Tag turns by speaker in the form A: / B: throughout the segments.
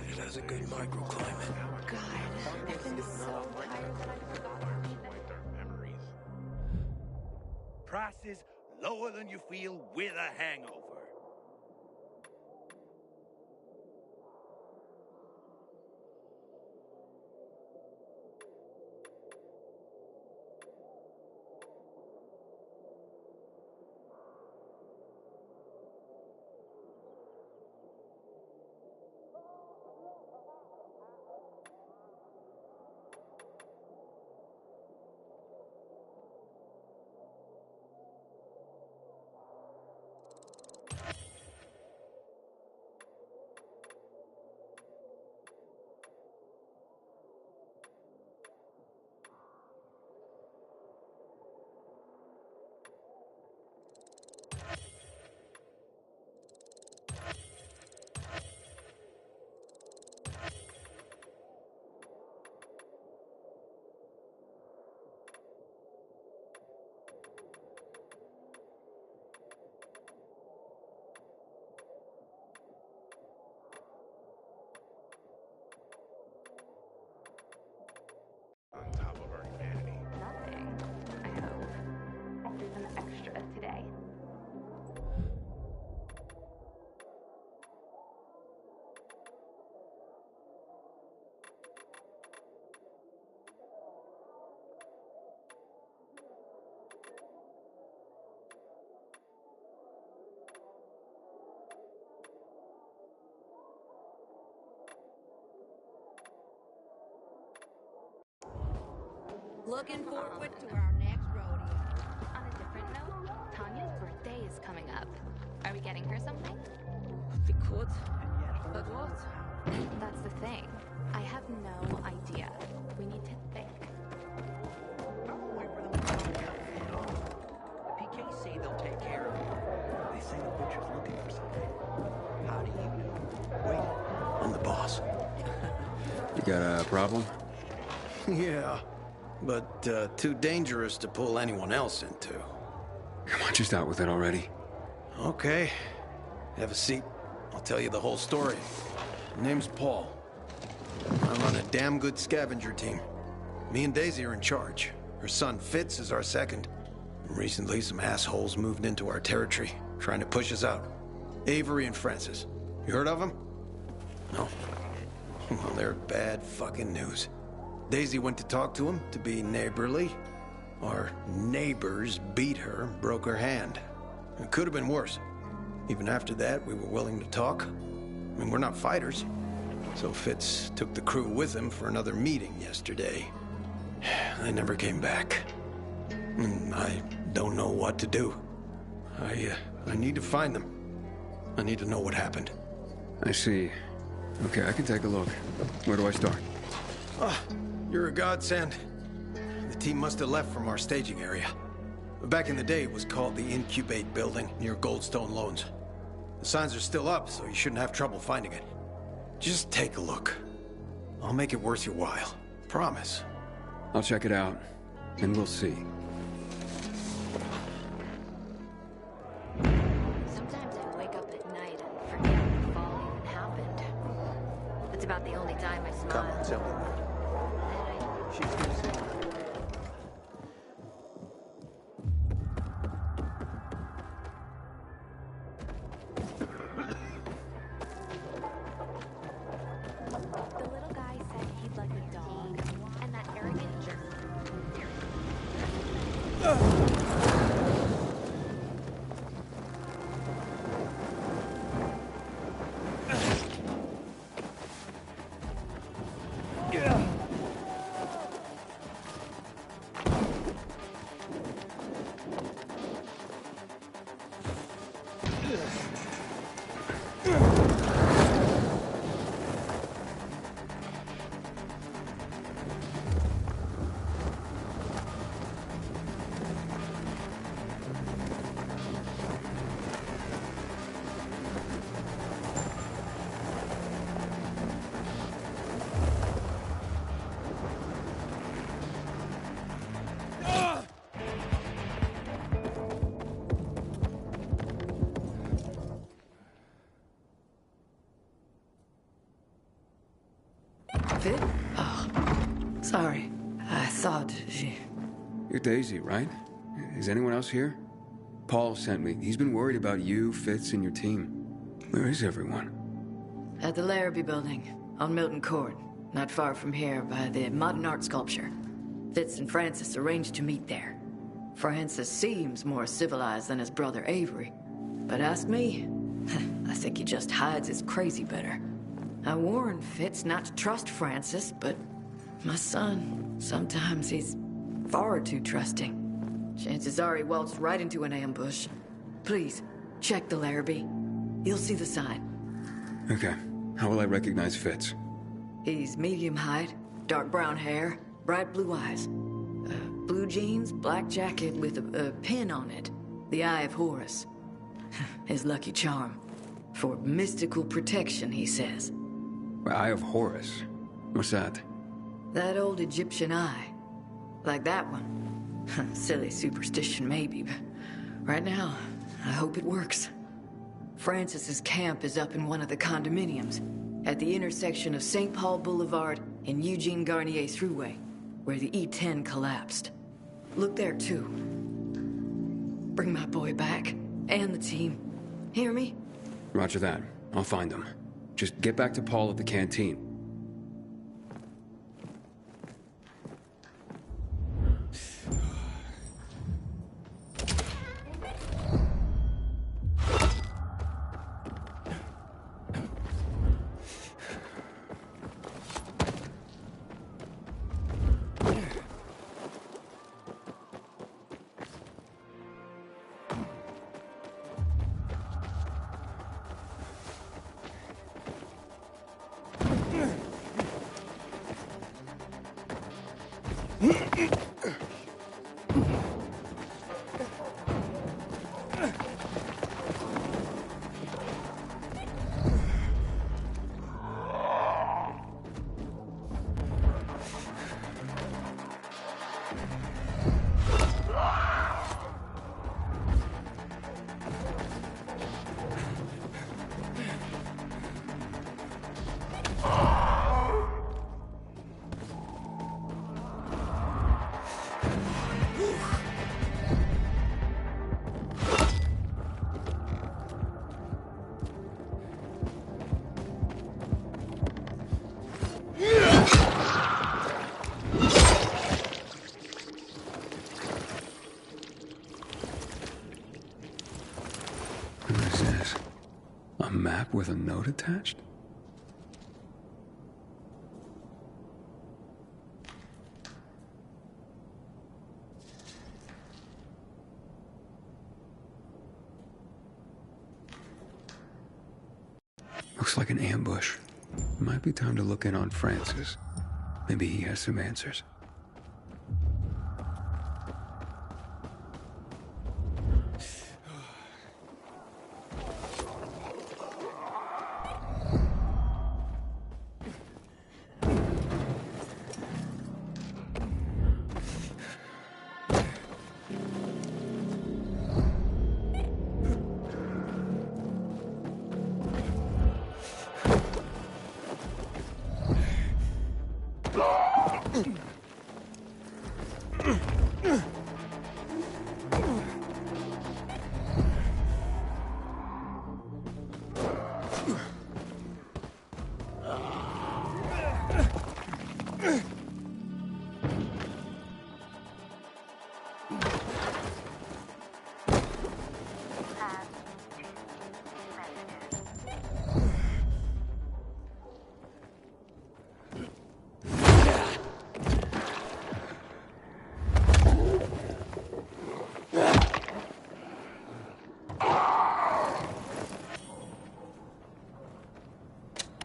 A: It has a good microclimate.
B: God, I've been so tired that I've forgotten even.
C: Prices lower than you feel with a hangover.
A: On top of our humanity.
B: Nothing, I hope. I'll do some extra today.
D: Looking forward to our next rodeo.
B: On a different note, Tanya's birthday is coming up. Are we getting her something?
D: We could, but what?
B: That's the thing. I have no idea. We need to think.
E: I'll wait for them to come down, you know? The PKs say they'll take care of it. They say the butcher's looking for something. How do you know? Wait, I'm the boss.
F: You got a problem?
A: Yeah, but too dangerous to pull anyone else into.
F: Come on, just out with it already.
A: Okay, have a seat. I'll tell you the whole story. My name's Paul. I run a damn good scavenger team. Me and Daisy are in charge. Her son Fitz is our second. Recently, some assholes moved into our territory, trying to push us out. Avery and Francis. You heard of them? No. Well, they're bad fucking news. Daisy went to talk to him to be neighborly. Our neighbors beat her, broke her hand. It could have been worse. Even after that, we were willing to talk. I mean, we're not fighters. So Fitz took the crew with him for another meeting yesterday. They never came back. I don't know what to do. I need to find them. I need to know what happened.
F: I see. Okay, I can take a look. Where do I start?
A: You're a godsend. The team must have left from our staging area. Back in the day, it was called the Incubate Building near Goldstone Loans. The signs are still up, so you shouldn't have trouble finding it. Just take a look. I'll make it worth your while. Promise.
F: I'll check it out, and we'll see.
B: Sometimes I wake up at night and forget the fall even happened. It's about the only time I smile.
A: Come on, tell me more.
B: Then
A: She's gonna say
B: the little guy said he'd like a dog, and that arrogant jerk.
G: Fit? Oh, sorry. I thought she...
F: You're Daisy, right? Is anyone else here? Paul sent me. He's been worried about you, Fitz, and your team. Where is everyone?
G: At the Larrabee building, on Milton Court, not far from here by the modern art sculpture. Fitz and Francis arranged to meet there. Francis seems more civilized than his brother Avery. But ask me, I think he just hides his crazy better. I warned Fitz not to trust Francis, but my son, sometimes he's far too trusting. Chances are he waltzed right into an ambush. Please, check the Larrabee. You'll see the sign.
F: Okay. How will I recognize Fitz?
G: He's medium height, dark brown hair, bright blue eyes. Blue jeans, black jacket with a pin on it. The Eye of Horus. His lucky charm. For mystical protection, he says.
F: Eye of Horus? What's that?
G: That old Egyptian eye. Like that one. Silly superstition, maybe, but right now, I hope it works. Francis's camp is up in one of the condominiums, at the intersection of St. Paul Boulevard and Eugene Garnier Thruway, where the E10 collapsed. Look there, too. Bring my boy back, and the team. Hear me?
F: Roger that. I'll find them. Just get back to Paul at the canteen. With a note attached? Looks like an ambush. Might be time to look in on Francis. Maybe he has some answers.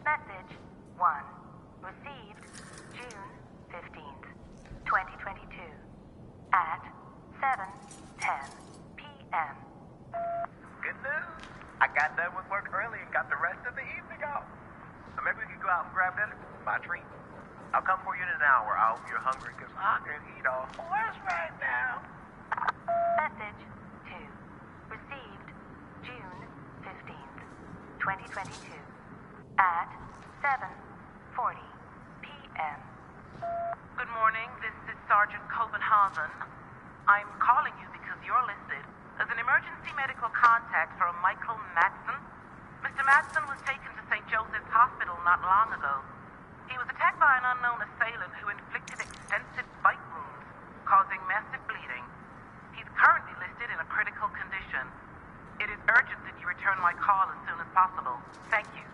H: Message 1. Received June 15th, 2022 at 7:10 p.m.
I: Good news. I got done with work early and got the rest of the evening off. So maybe we could go out and grab dinner. My treat. I'll come for you in an hour. I hope you're hungry because I can eat a horse right now.
H: Message 2. Received June 15th, 2022 at 7:40 p.m.
J: Good morning. This is Sergeant Copenhagen. I'm calling you because you're listed as an emergency medical contact for Michael Madsen. Mr. Madsen was taken to St. Joseph's Hospital not long ago. He was attacked by an unknown assailant who inflicted extensive bite wounds, causing massive bleeding. He's currently listed in a critical condition. It is urgent that you return my call as soon as possible. Thank you.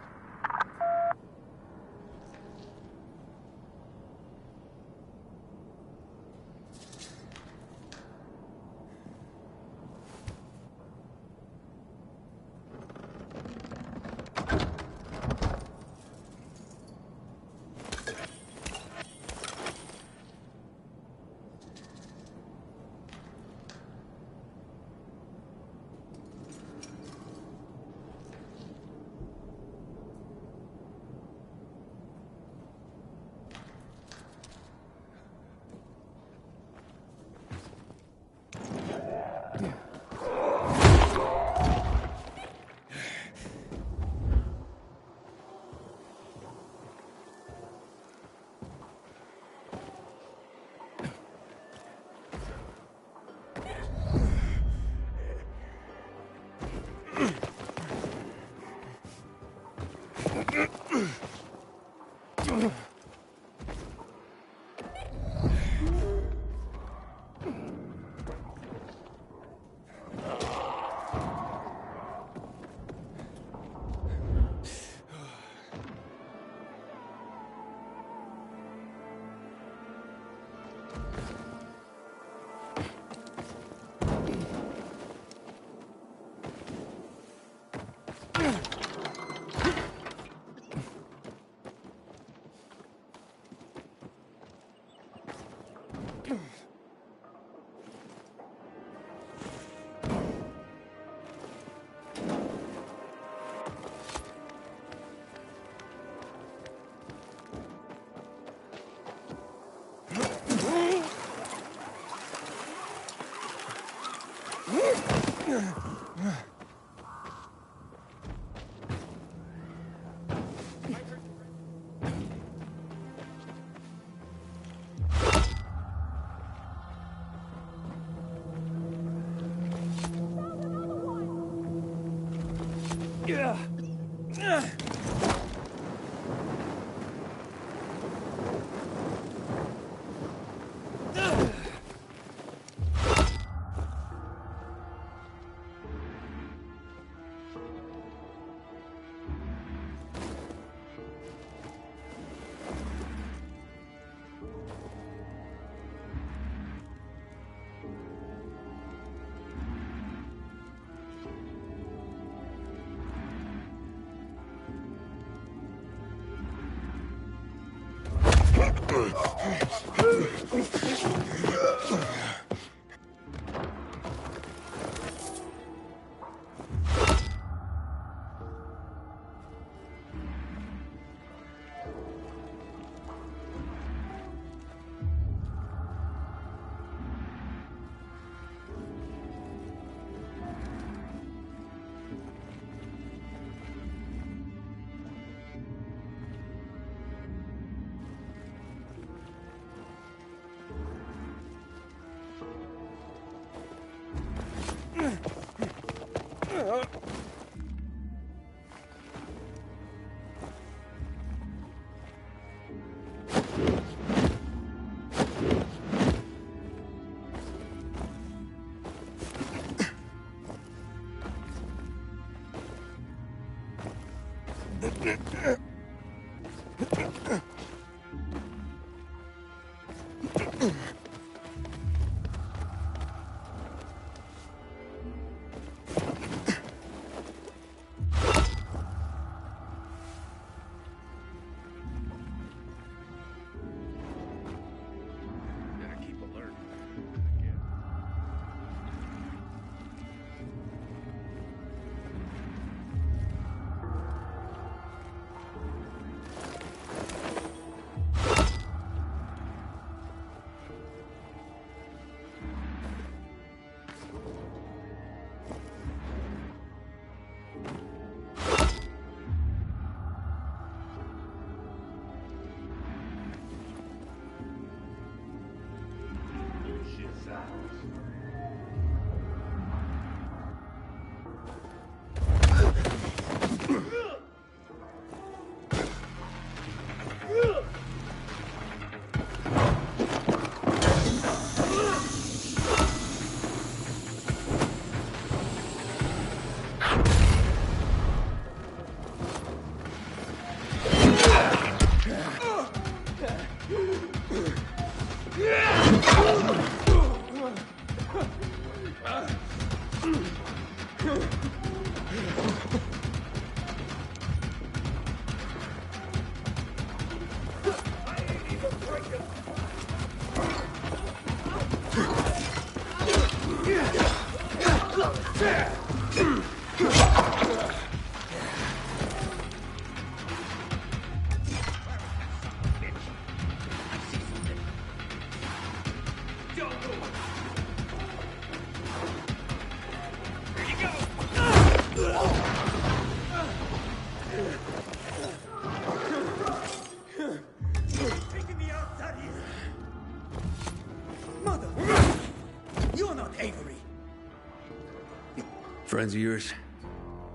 F: Friends of yours?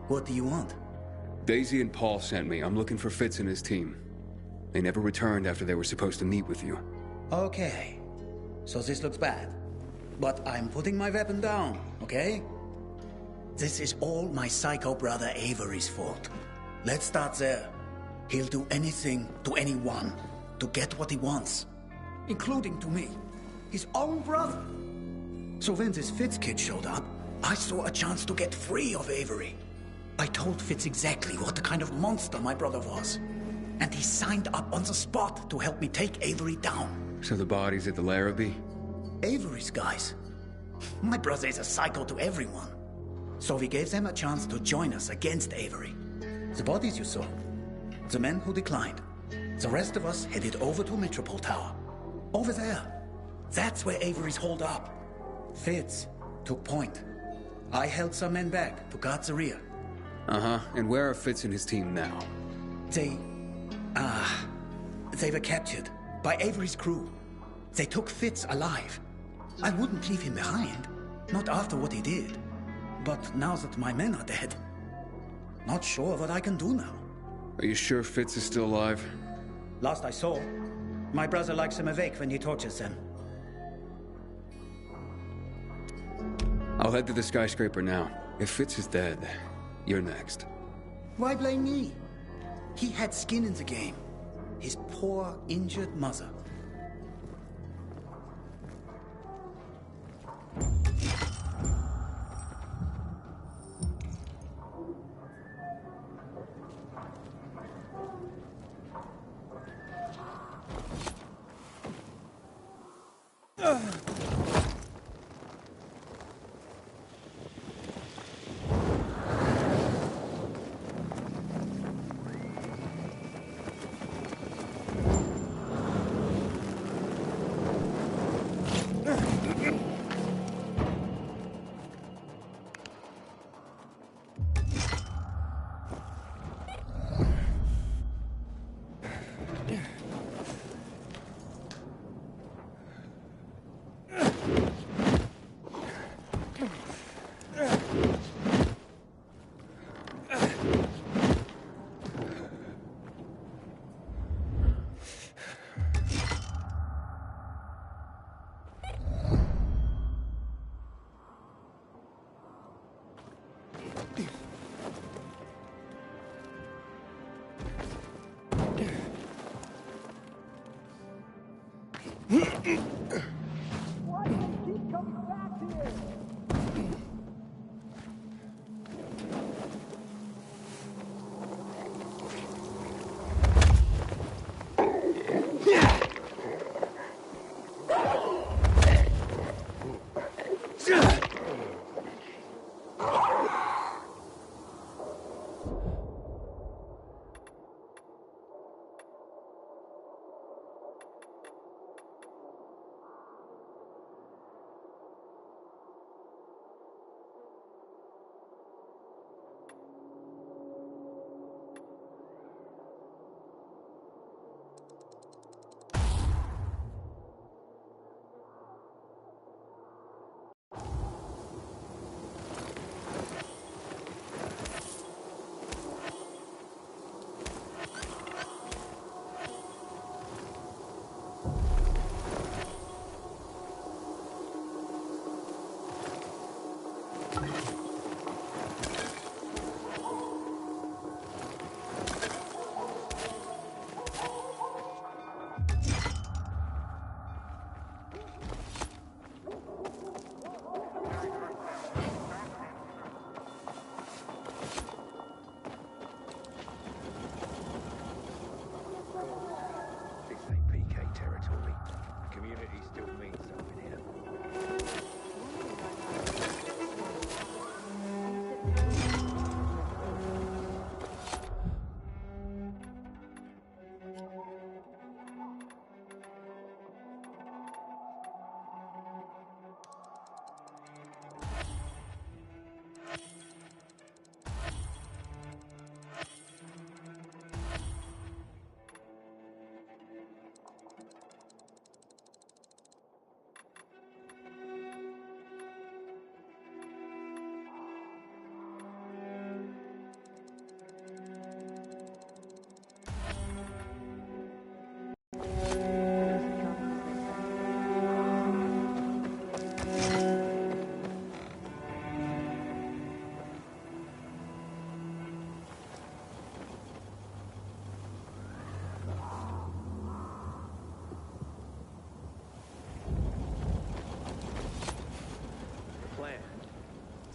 E: What do you want?
F: Daisy and Paul sent me. I'm looking for Fitz and his team. They never returned after they were supposed to meet with you.
E: Okay. So this looks bad. But I'm putting my weapon down, okay? This is all my psycho brother Avery's fault. Let's start there. He'll do anything to anyone to get what he wants. Including to me. His own brother. So when this Fitz kid showed up, I saw a chance to get free of Avery. I told Fitz exactly what the kind of monster my brother was. And he signed up on the spot to help me take Avery down.
F: So the body's at the Larrabee?
E: Avery's guys. My brother is a psycho to everyone. So we gave them a chance to join us against Avery. The bodies you saw. The men who declined. The rest of us headed over to Metropole Tower. Over there. That's where Avery's holed up. Fitz took point. I held some men back to guard the rear.
F: Uh-huh. And where are Fitz and his team now?
E: They were captured by Avery's crew. They took Fitz alive. I wouldn't leave him behind. Not after what he did. But now that my men are dead, not sure what I can do now.
F: Are you sure Fitz is still alive?
E: Last I saw, my brother likes him awake when he tortures them.
F: I'll head to the skyscraper now. If Fitz is dead, you're next.
E: Why blame me? He had skin in the game. His poor, injured mother.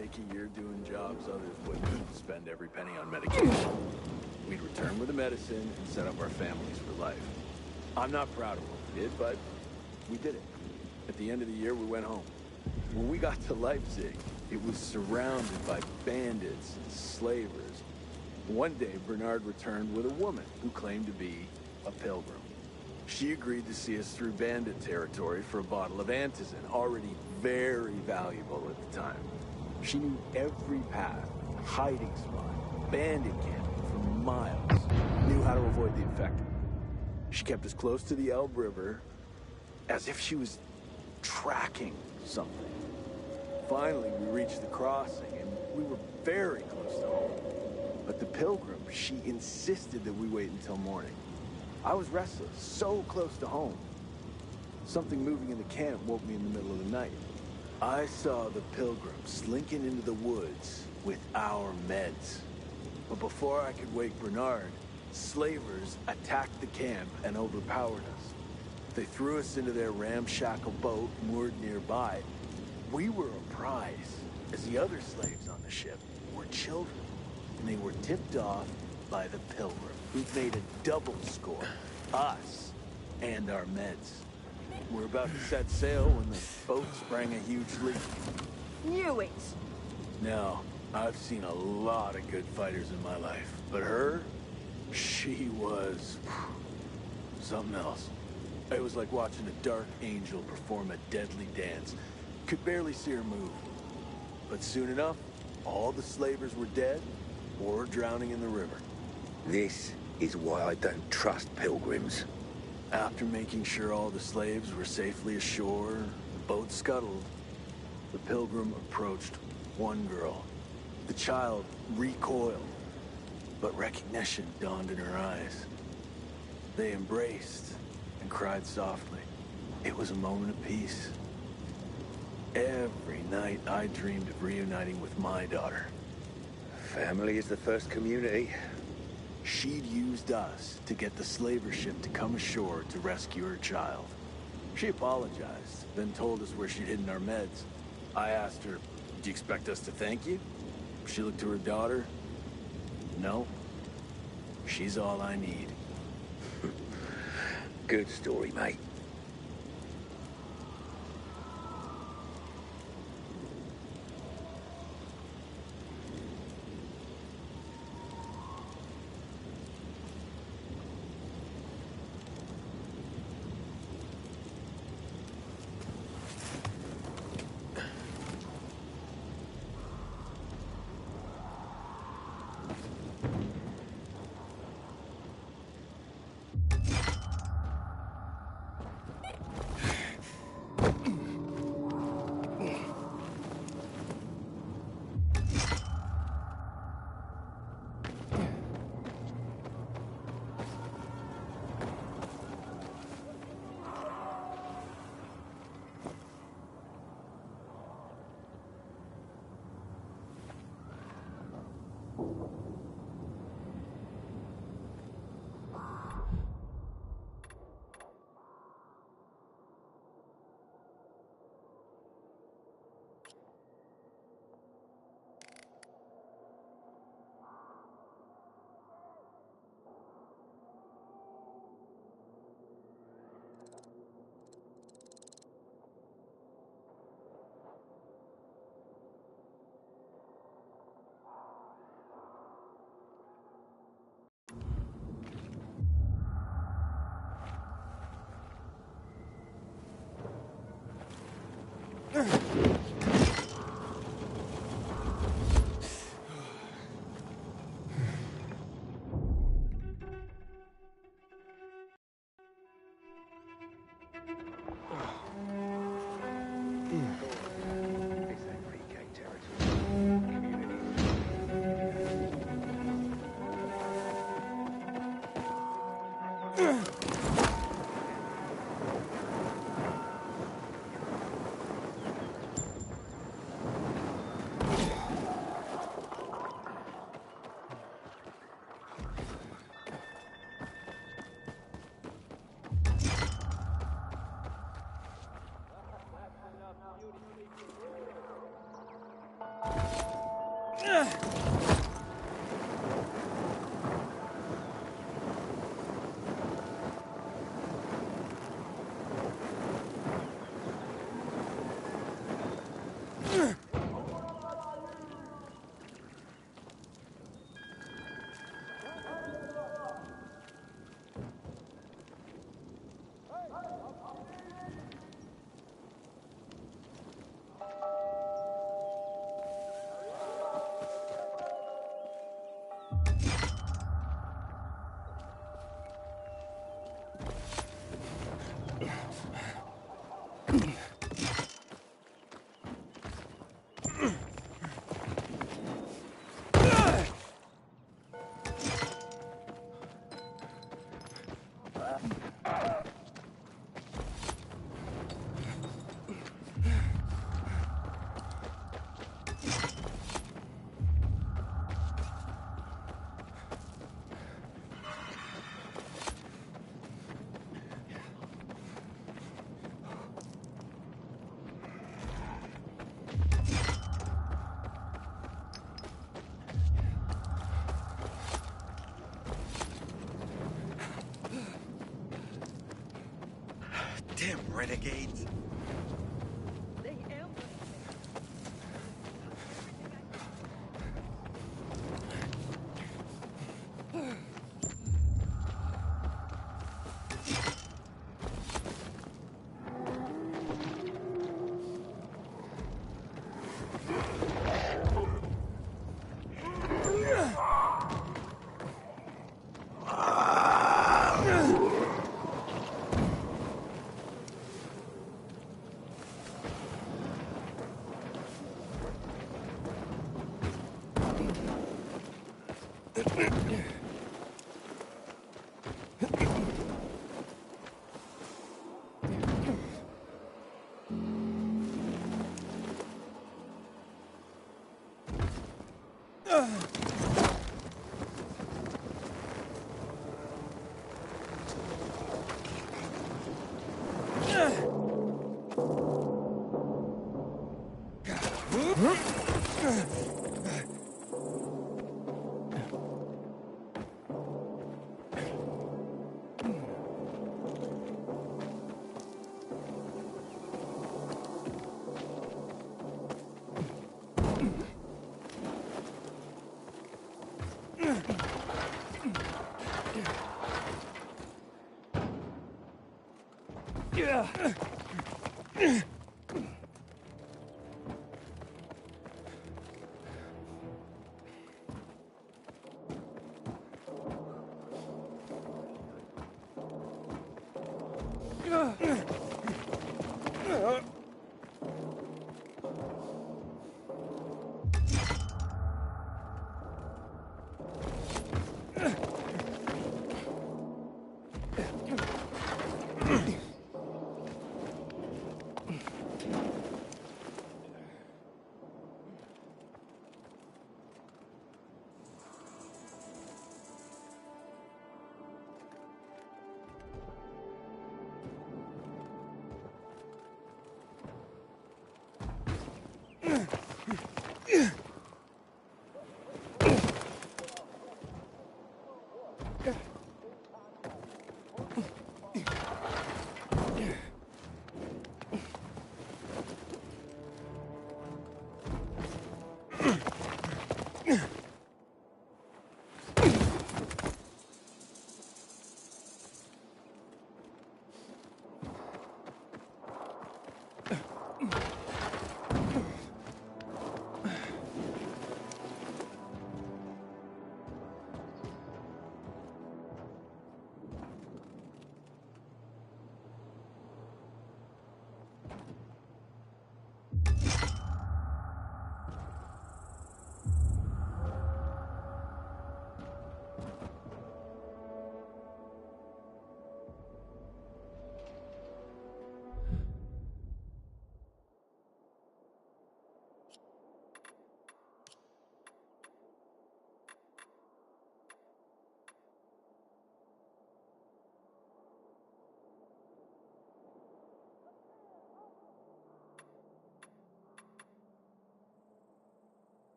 K: Take a year doing jobs others wouldn't, spend every penny on medication. We'd return with the medicine and set up our families for life. I'm not proud of what we did, but we did it. At the end of the year, we went home. When we got to Leipzig, it was surrounded by bandits and slavers. One day, Bernard returned with a woman who claimed to be a pilgrim. She agreed to see us through bandit territory for a bottle of antizin, already very valuable at the time. She knew every path, hiding spot, bandit camp for miles, knew how to avoid the infected. She kept us close to the Elbe River, as if she was tracking something. Finally, we reached the crossing, and we were very close to home. But the pilgrim, she insisted that we wait until morning. I was restless, so close to home. Something moving in the camp woke me in the middle of the night. I saw the pilgrim slinking into the woods with our meds. But before I could wake Bernard, slavers attacked the camp and overpowered us. They threw us into their ramshackle boat moored nearby. We were a prize, as the other slaves on the ship were children, and they were tipped off by the pilgrim, who made a double score, us and our meds. We're about to set sail when the boat sprang a huge leak.
D: Knew it!
K: Now, I've seen a lot of good fighters in my life, but her, she was something else. It was like watching a dark angel perform a deadly dance. Could barely see her move. But soon enough, all the slavers were dead or drowning in the river.
L: This is why I don't trust pilgrims.
K: After making sure all the slaves were safely ashore, the boat scuttled, the pilgrim approached one girl. The child recoiled, but recognition dawned in her eyes. They embraced and cried softly. It was a moment of peace. Every night I dreamed of reuniting with my daughter.
L: Family is the first community.
K: She'd used us to get the slaver ship to come ashore to rescue her child. She apologized, then told us where she'd hidden our meds. I asked her, "Do you expect us to thank you?" She looked to her daughter. "No. She's all I need."
L: Good story, mate.
C: Damn renegades.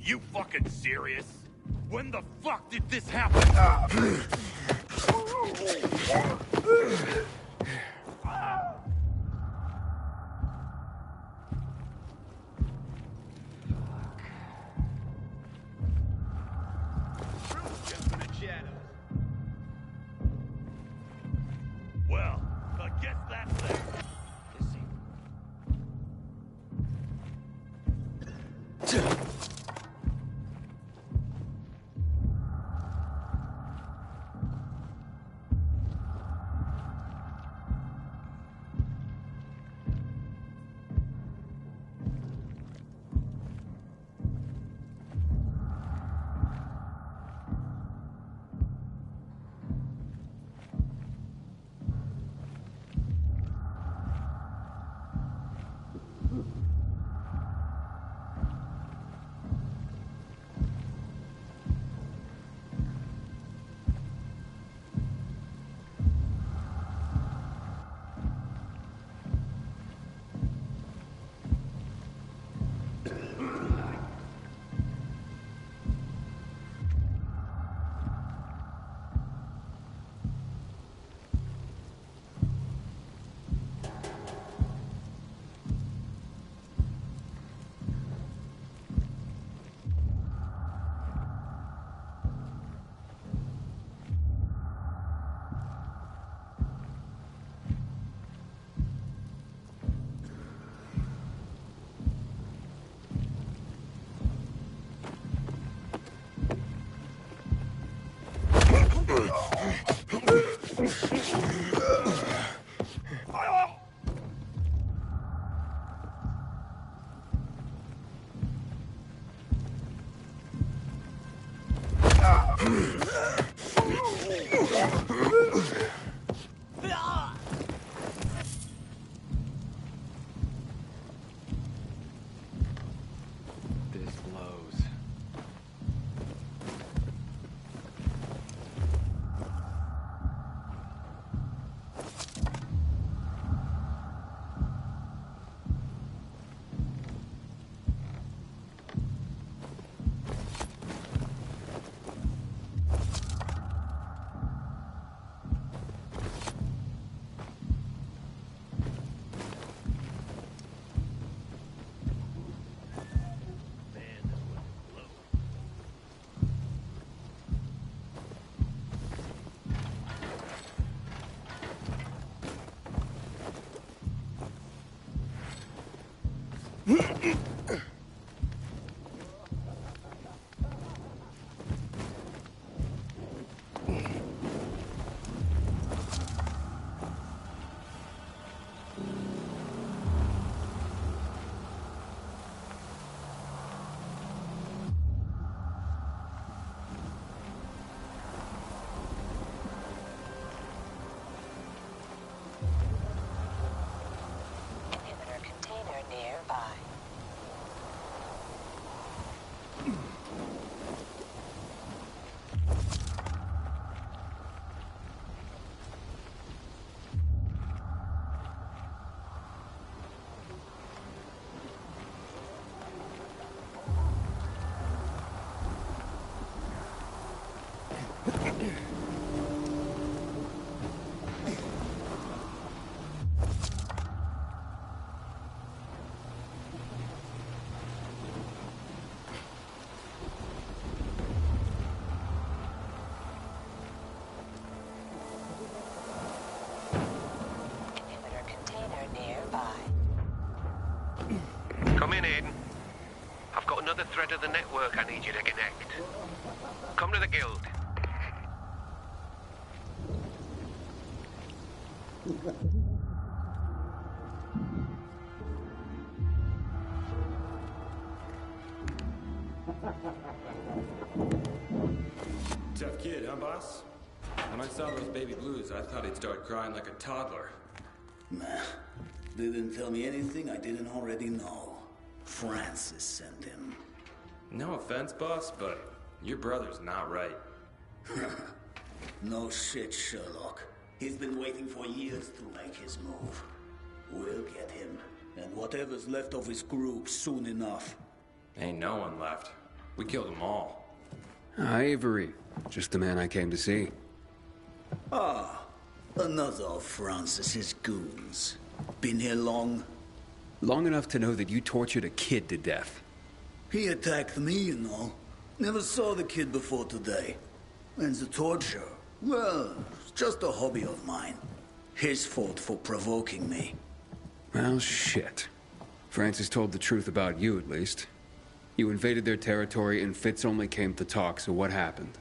M: You fucking serious? When the fuck did this happen? Well, I guess that's that.
F: This blows.
H: Inhibitor container nearby. Inhibitor container nearby.
I: Come in, Aiden. I've got another thread of the network I need you to connect. Come to the guild.
F: Tough kid, huh, boss? When I saw those baby blues, I thought he'd start crying like a toddler.
N: Nah, didn't tell me anything I didn't already know. Francis sent him.
F: No offense, boss, but your brother's not right.
N: No shit, Sherlock. He's been waiting for years to make his move. We'll get him, and whatever's left of his group soon enough.
F: Ain't no one left. We killed them all. Avery. Just the man I came to see.
N: Ah, another of Francis's goons. Been here long?
F: Long enough to know that you tortured a kid to death.
N: He attacked me, you know. Never saw the kid before today. And the torture, well, it's just a hobby of mine. His fault for provoking me.
F: Well, shit. Francis told the truth about you, at least. You invaded their territory and Fitz only came to talk, so what happened?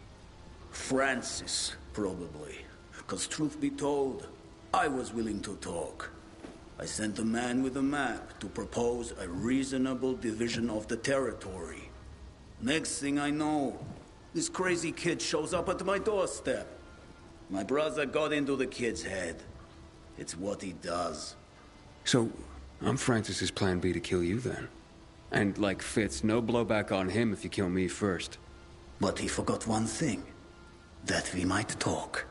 N: Francis, probably. Because truth be told, I was willing to talk. I sent a man with a map to propose a reasonable division of the territory. Next thing I know, this crazy kid shows up at my doorstep. My brother got into the kid's head. It's what he does.
F: So, I'm Francis's plan B to kill you then. And like Fitz, no blowback on him if you kill me first.
N: But he forgot one thing. That we might talk.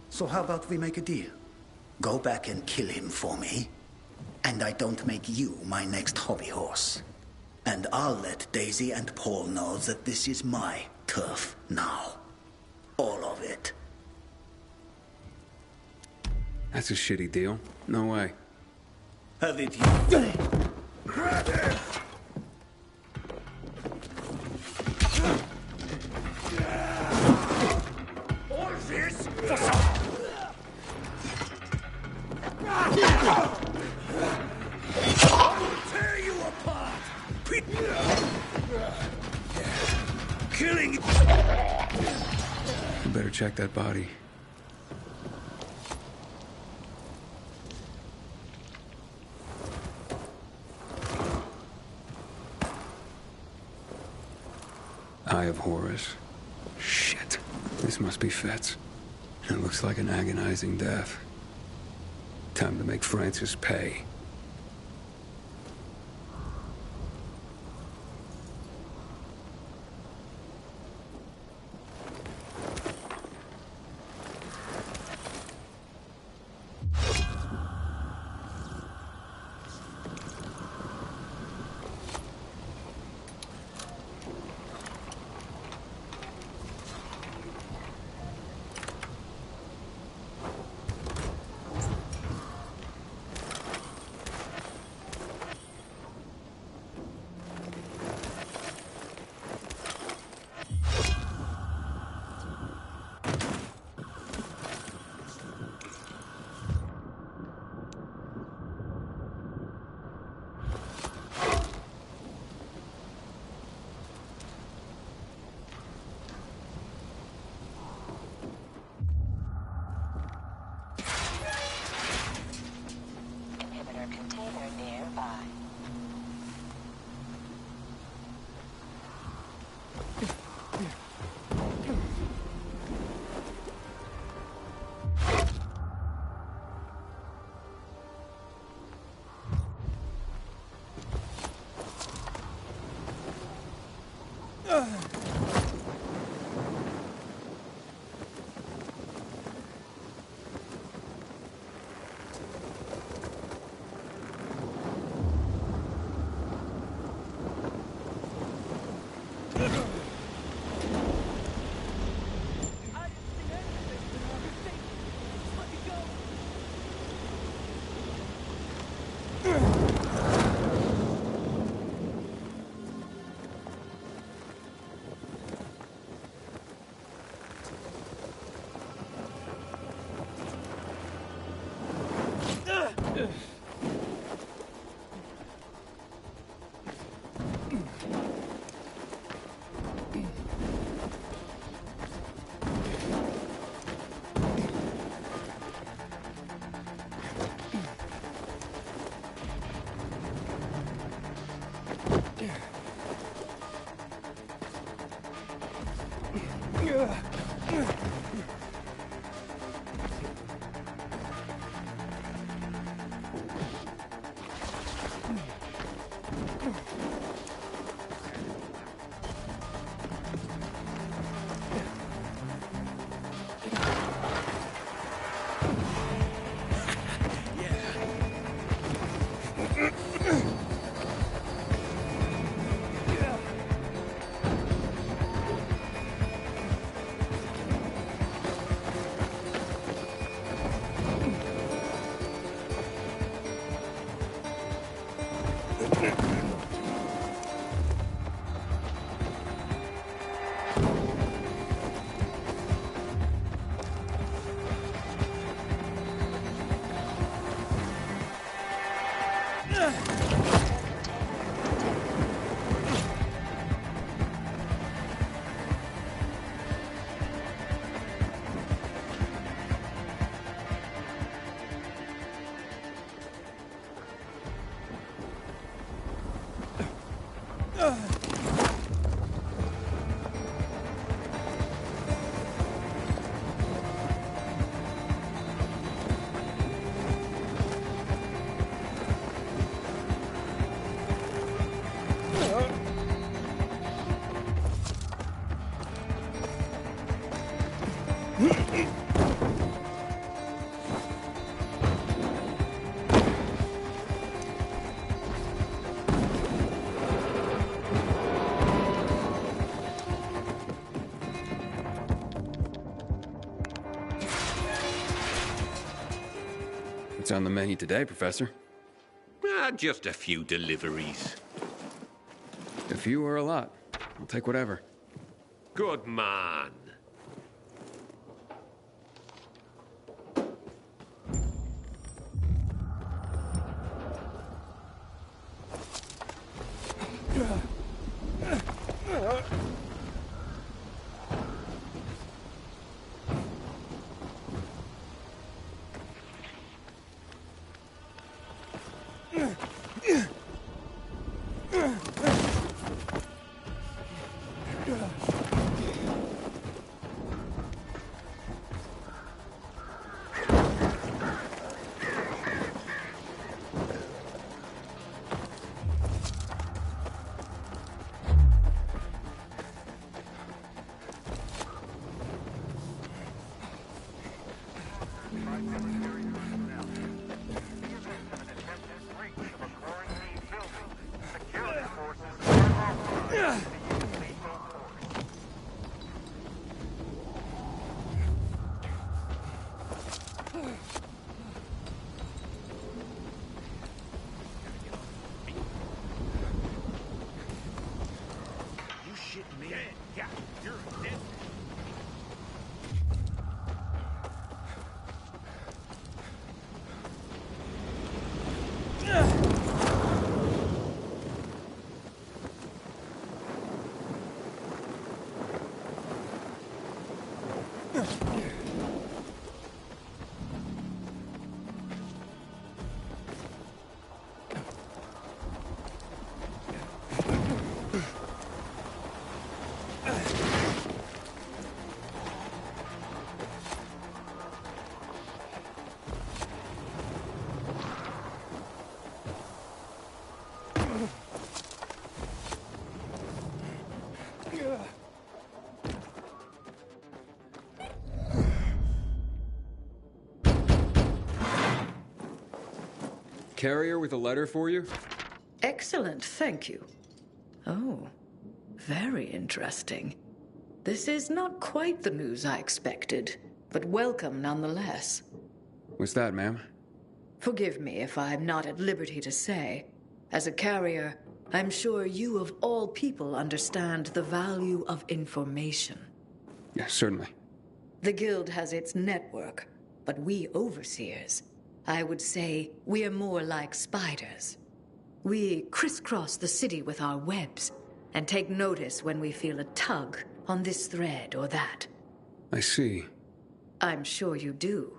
N: So how about we make a deal? Go back and kill him for me. And I don't make you my next hobby horse. And I'll let Daisy and Paul know that this is my turf now. All of it.
F: That's a shitty deal. No way.
N: Have it your way.
M: Grab him! All this for some... I'll tear you apart! Killing...
F: You better check that body. Eye of Horus. Shit. This must be Fitz. It looks like an agonizing death. Time to make Francis pay. What's on the menu today, Professor?
O: Just a few deliveries.
F: A few or a lot? I'll take whatever.
O: Good man.
M: me? Yeah, you're dead.
F: Carrier with a letter for you?
G: Excellent, thank you. Oh, very interesting. This is not quite the news I expected, but welcome nonetheless.
F: What's that, ma'am?
G: Forgive me if I'm not at liberty to say. As a carrier, I'm sure you of all people understand the value of information.
F: Yeah, certainly.
G: The Guild has its network, but we overseers, I would say we are more like spiders. We crisscross the city with our webs and take notice when we feel a tug on this thread or that.
F: I see.
G: I'm sure you do.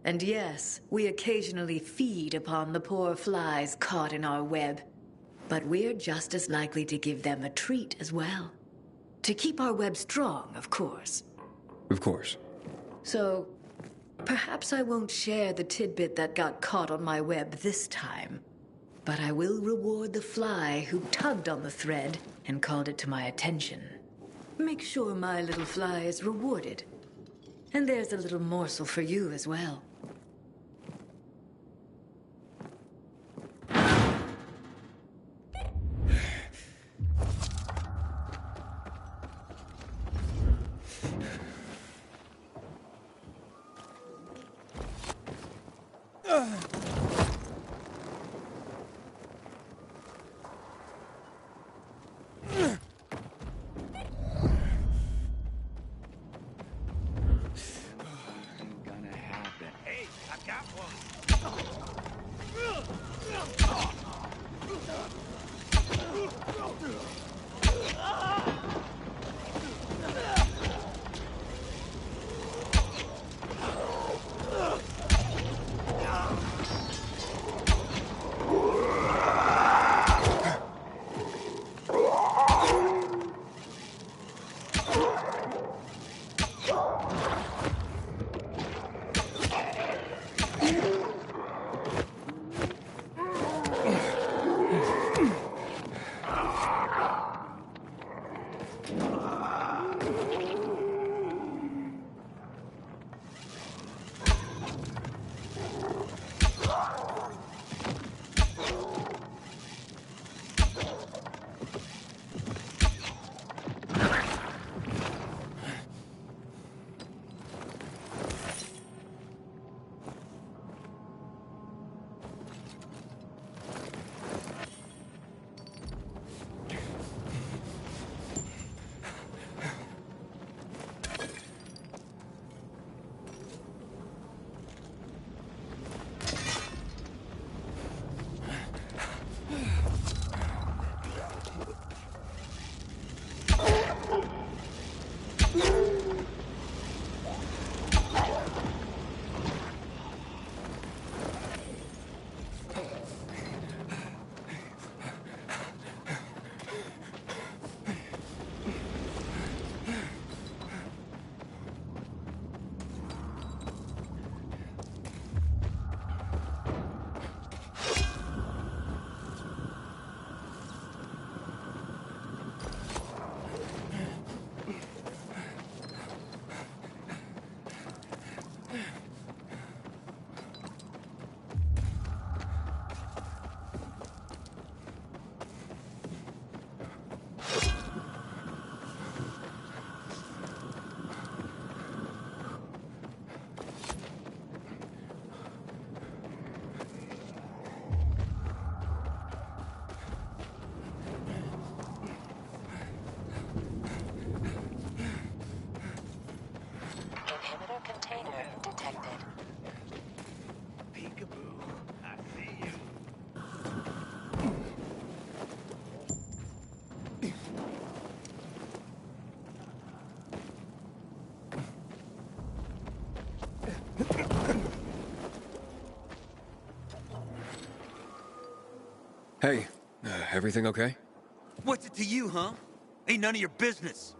G: And yes, we occasionally feed upon the poor flies caught in our web. But we're just as likely to give them a treat as well. To keep our web strong, of course.
F: Of course.
G: So, perhaps I won't share the tidbit that got caught on my web this time. But I will reward the fly who tugged on the thread and called it to my attention. Make sure my little fly is rewarded. And there's a little morsel for you as well.
F: Hey, everything okay?
C: What's it to you, huh? Ain't none of your business.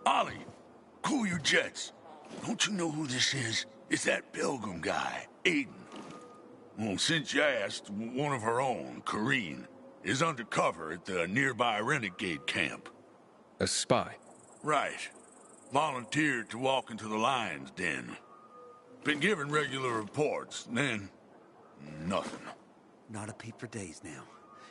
M: Ollie, cool your jets. Don't you know who this is? It's that Pilgrim guy, Aiden. Well, since you asked, one of her own, Corrine, is undercover at the nearby renegade camp.
F: A spy?
M: Right. Volunteered to walk into the lion's den. Been given regular reports, then nothing.
C: Not a peep for days now.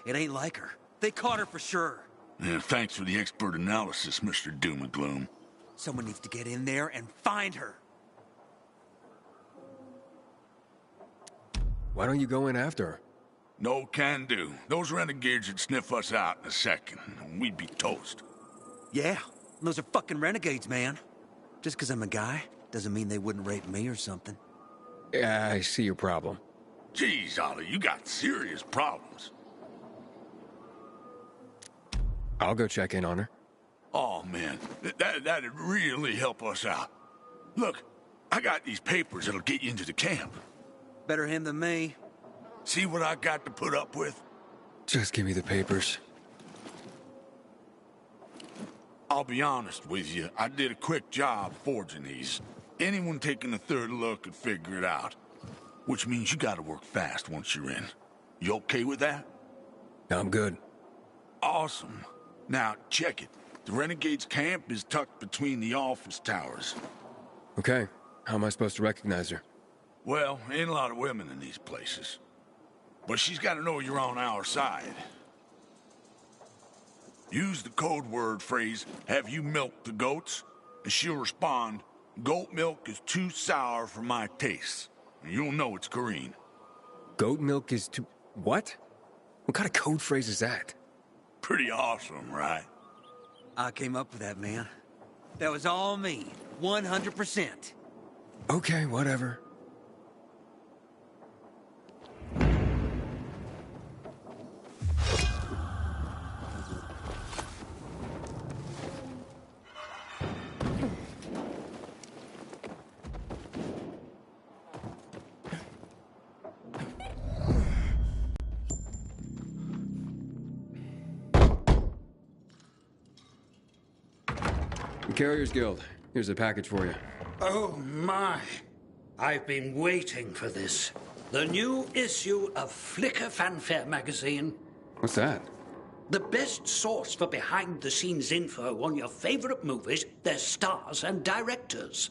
C: It ain't like her. They caught her for sure.
M: Yeah, thanks for the expert analysis, Mr. Doom and Gloom.
C: Someone needs to get in there and find her.
F: Why don't you go in after her?
M: No can do. Those renegades would sniff us out in a second, and we'd be toast.
C: Yeah, those are fucking renegades, man. Just because I'm a guy doesn't mean they wouldn't rape me or something.
F: Yeah, I see your problem.
M: Jeez, Ollie, you got serious problems.
F: I'll go check in on her.
M: Oh, man, that'd really help us out. Look, I got these papers that'll get you into the camp.
C: Better him than me.
M: See what I got to put up with?
F: Just give me the papers.
M: I'll be honest with you, I did a quick job forging these. Anyone taking a third look could figure it out. Which means you gotta work fast once you're in. You okay with that?
F: I'm good.
M: Awesome. Now, check it. The Renegade's camp is tucked between the office towers.
F: Okay, how am I supposed to recognize her?
M: Well, ain't a lot of women in these places. But she's gotta know you're on our side. Use the code word phrase, "Have you milked the goats?" And she'll respond, "Goat milk is too sour for my taste." And you'll know it's Corrine.
F: Goat milk is too... What? What kind of code phrase is that?
M: Pretty awesome, right?
C: I came up with that, man. That was all me. 100%.
F: Okay, whatever. Carriers Guild. Here's a package for you.
P: Oh, my. I've been waiting for this. The new issue of Flicker Fanfare magazine.
F: What's that?
P: The best source for behind-the-scenes info on your favorite movies, their stars and directors.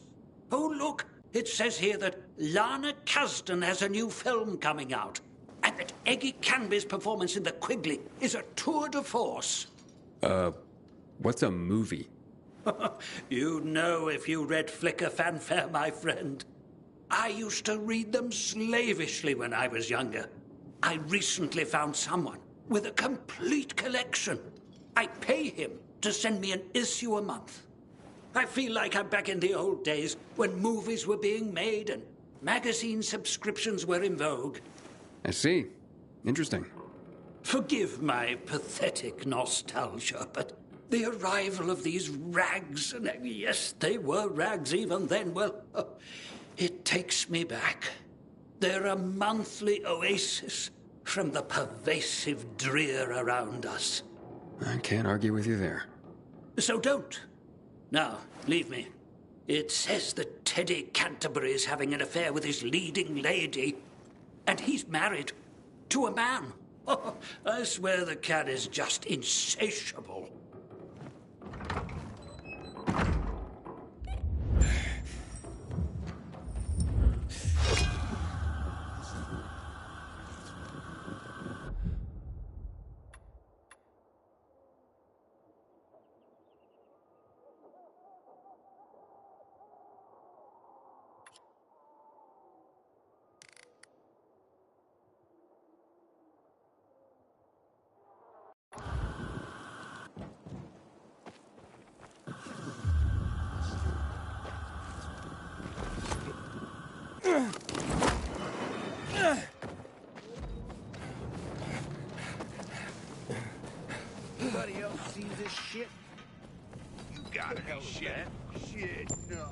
P: Oh, look. It says here that Lana Kasdan has a new film coming out. And that Eggy Canby's performance in The Quigley is a tour de force.
F: What's a movie?
P: You'd know if you read Flicker Fanfare, my friend. I used to read them slavishly when I was younger. I recently found someone with a complete collection. I pay him to send me an issue a month. I feel like I'm back in the old days when movies were being made and magazine subscriptions were in vogue.
F: I see. Interesting.
P: Forgive my pathetic nostalgia, but the arrival of these rags, and yes, they were rags even then, well, it takes me back. They're a monthly oasis from the pervasive drear around us.
F: I can't argue with you there.
P: So don't. Now, leave me. It says that Teddy Canterbury is having an affair with his leading lady, and he's married to a man. Oh, I swear the cat is just insatiable.
I: Anybody else see this shit? You gotta be shit. Shit, no.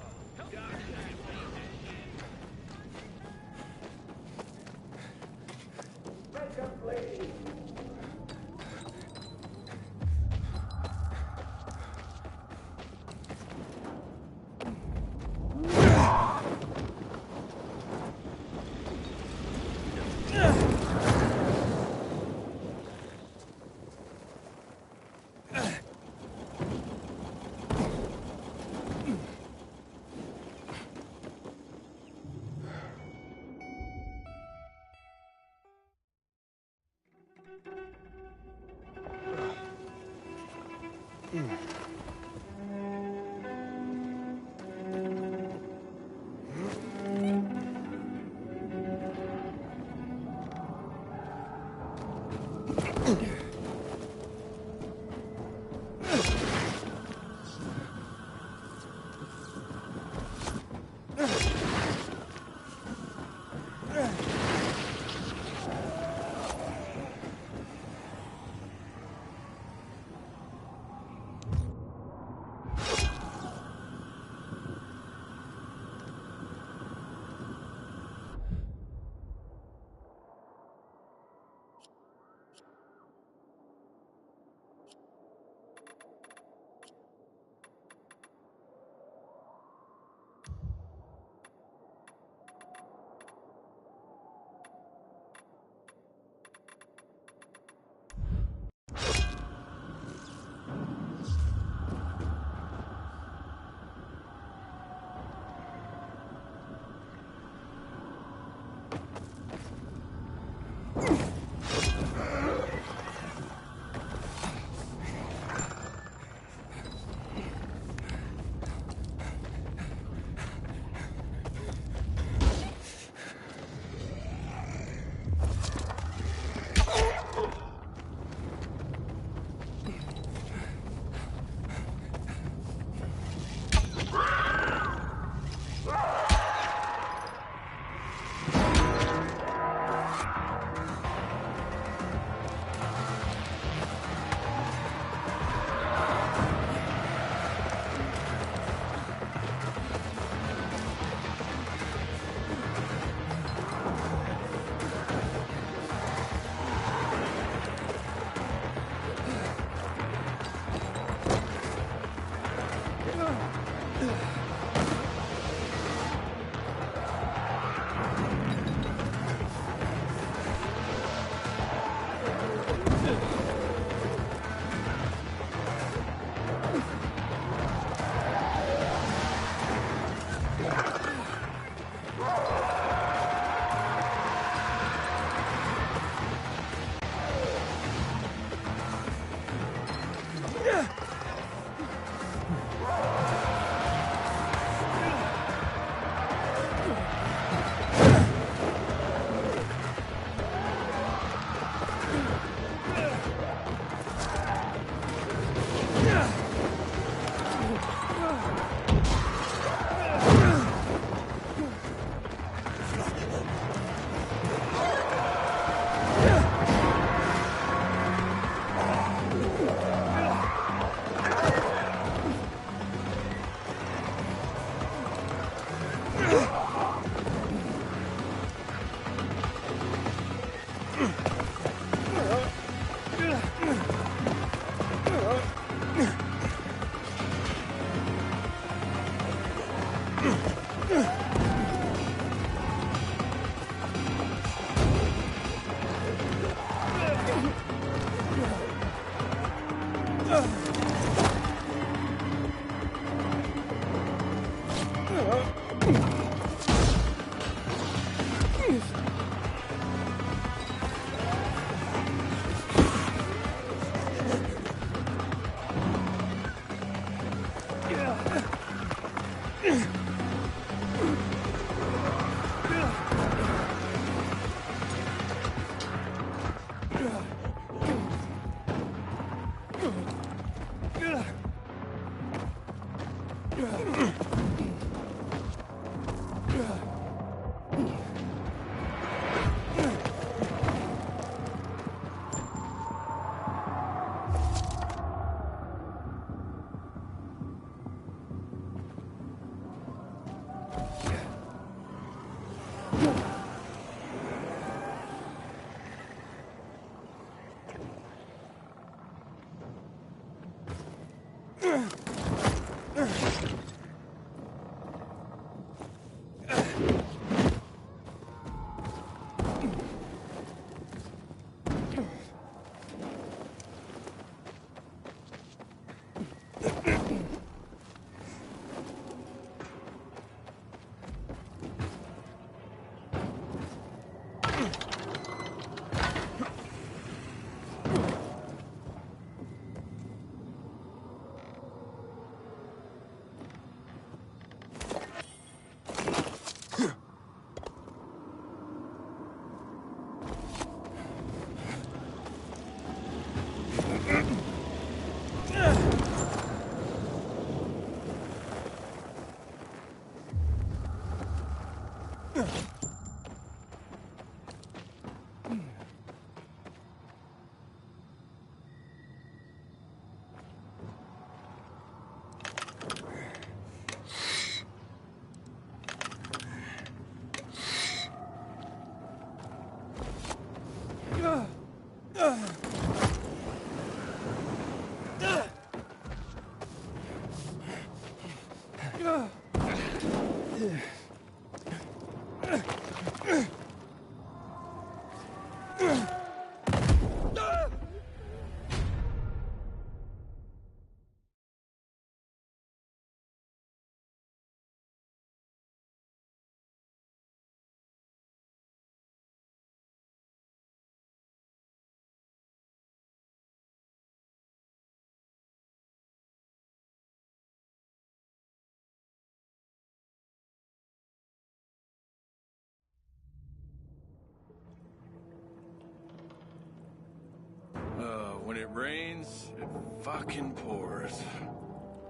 K: When it rains, it fucking pours.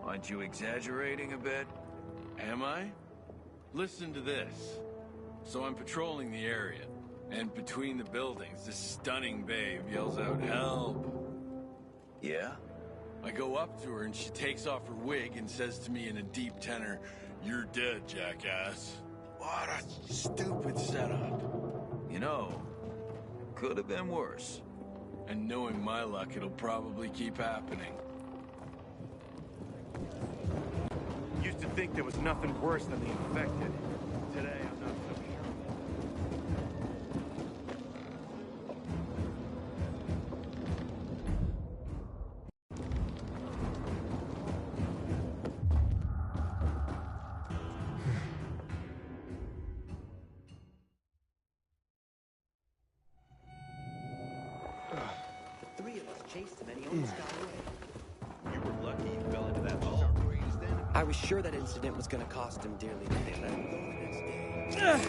K: Aren't you exaggerating a bit? Am I? Listen to this. So I'm patrolling the area, and between the buildings, this stunning babe yells out, "Help!" Yeah? I go up to her and she takes off her wig and says to me in a deep tenor, "You're dead, jackass." What a stupid setup. You know, could have been worse. And knowing my luck, it'll probably keep happening.
Q: Used to think there was nothing worse than the infected. Today, I'm not so sure.
E: The three of us chased him and he almost got away. You were lucky you fell into that hole. I was sure that incident was going to cost him dearly, but they let him go the next day.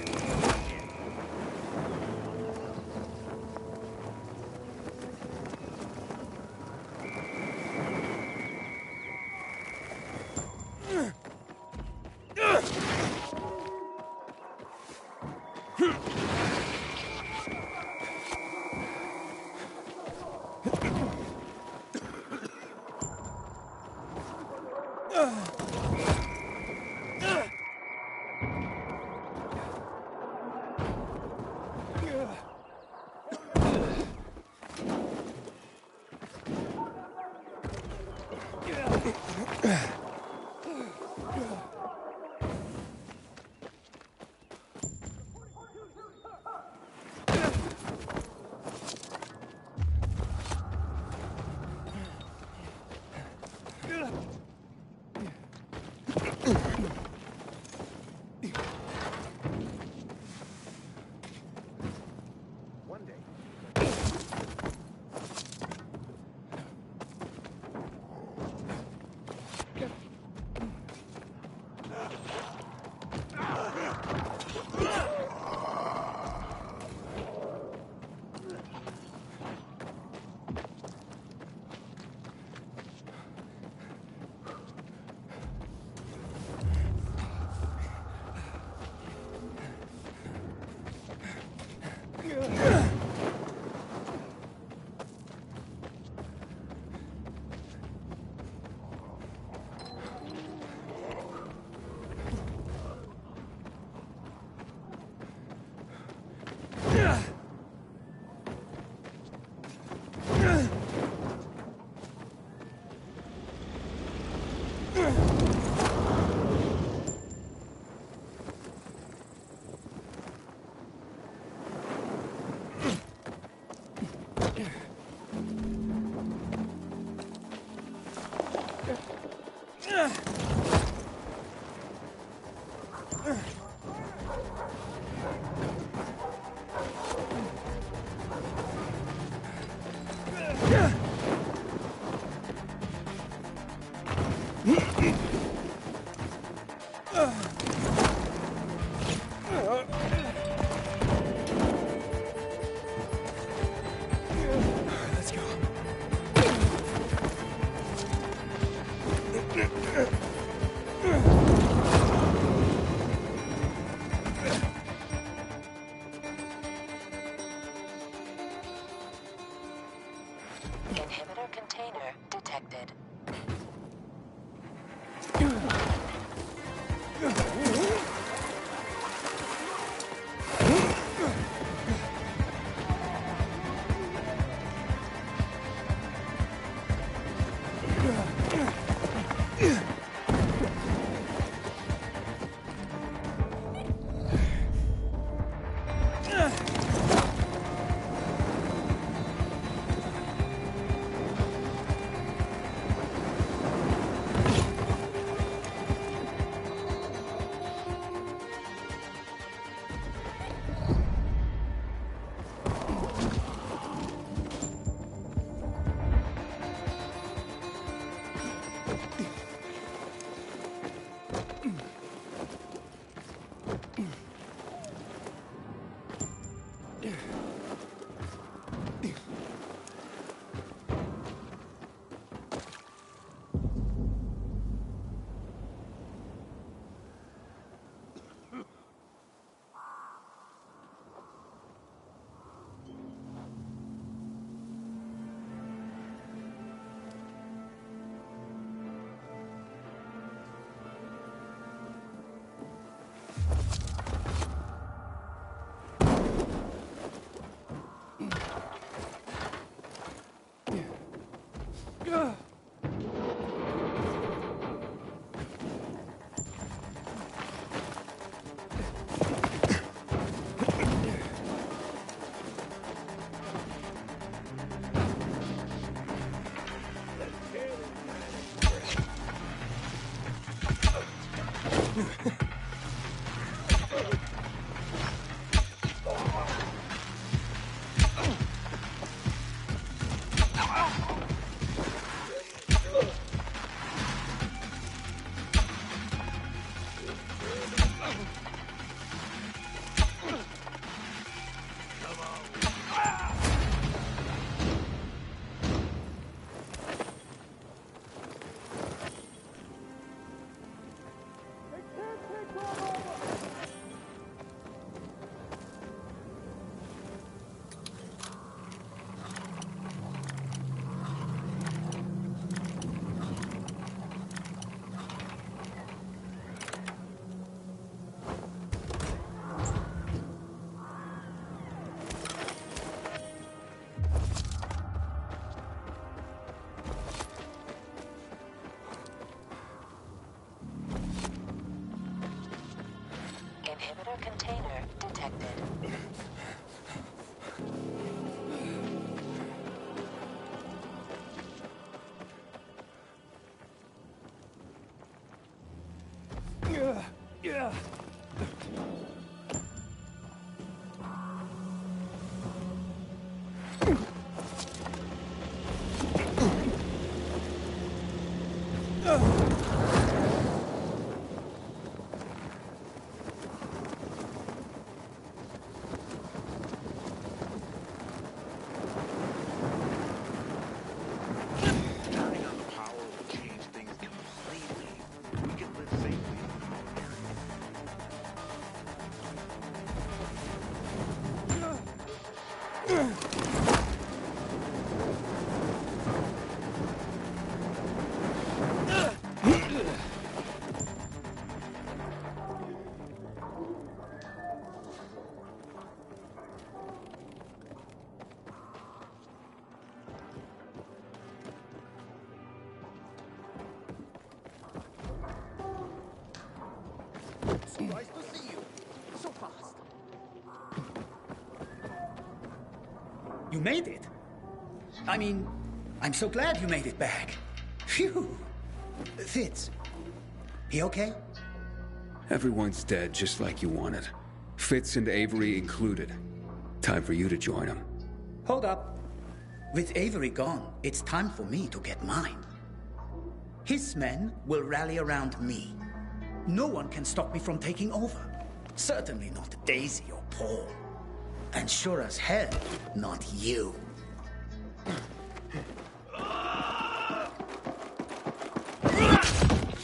H: Inhibitor container detected.
R: Surprised to see you. So fast.
N: You made it. I mean, I'm so glad you made it back. Phew. Fitz, he okay?
F: Everyone's dead, just like you wanted. Fitz and Avery included. Time for you to join them.
N: Hold up. With Avery gone, it's time for me to get mine. His men will rally around me. No one can stop me from taking over. Certainly not Daisy or Paul. And sure as hell, not you.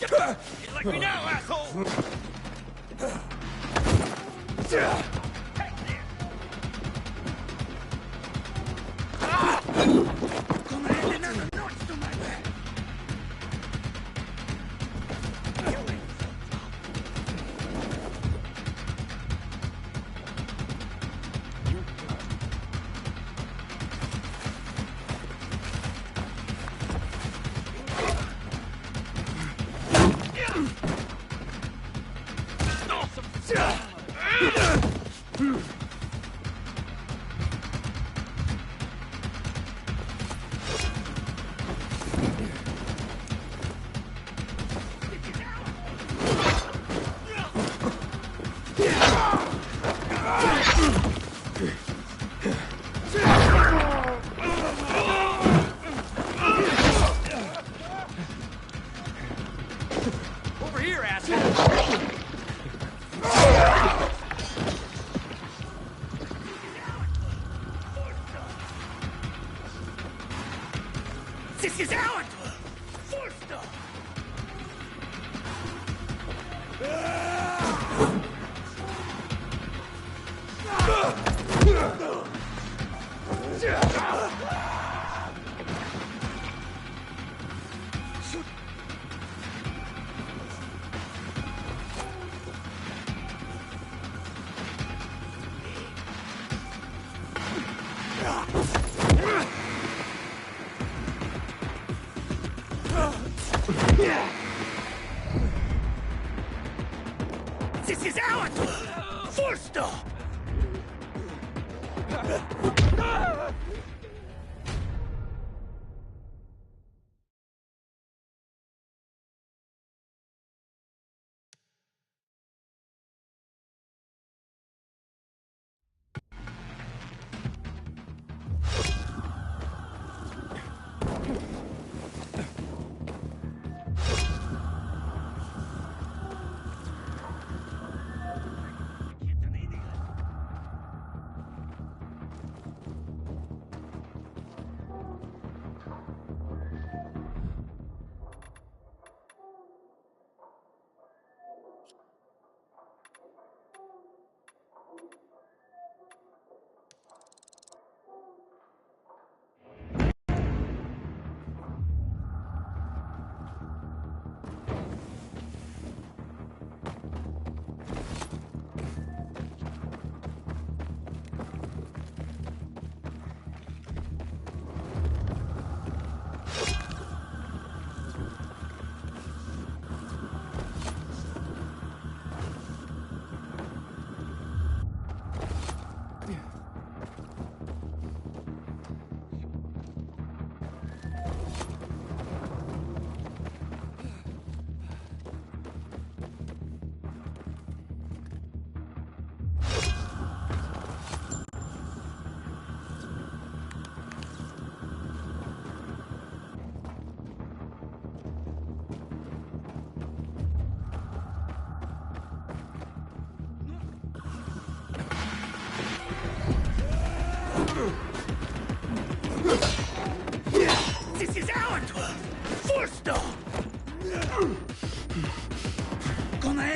R: You like me now, asshole? Over here, asshole! This is out! Forster! This is out! Forster!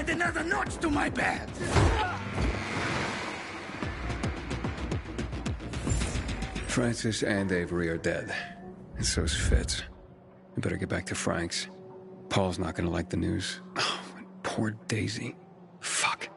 N: Add another notch to my belt!
F: Francis and Avery are dead. And so's Fitz. We better get back to Frank's. Paul's not gonna like the news. Oh, poor Daisy. Fuck.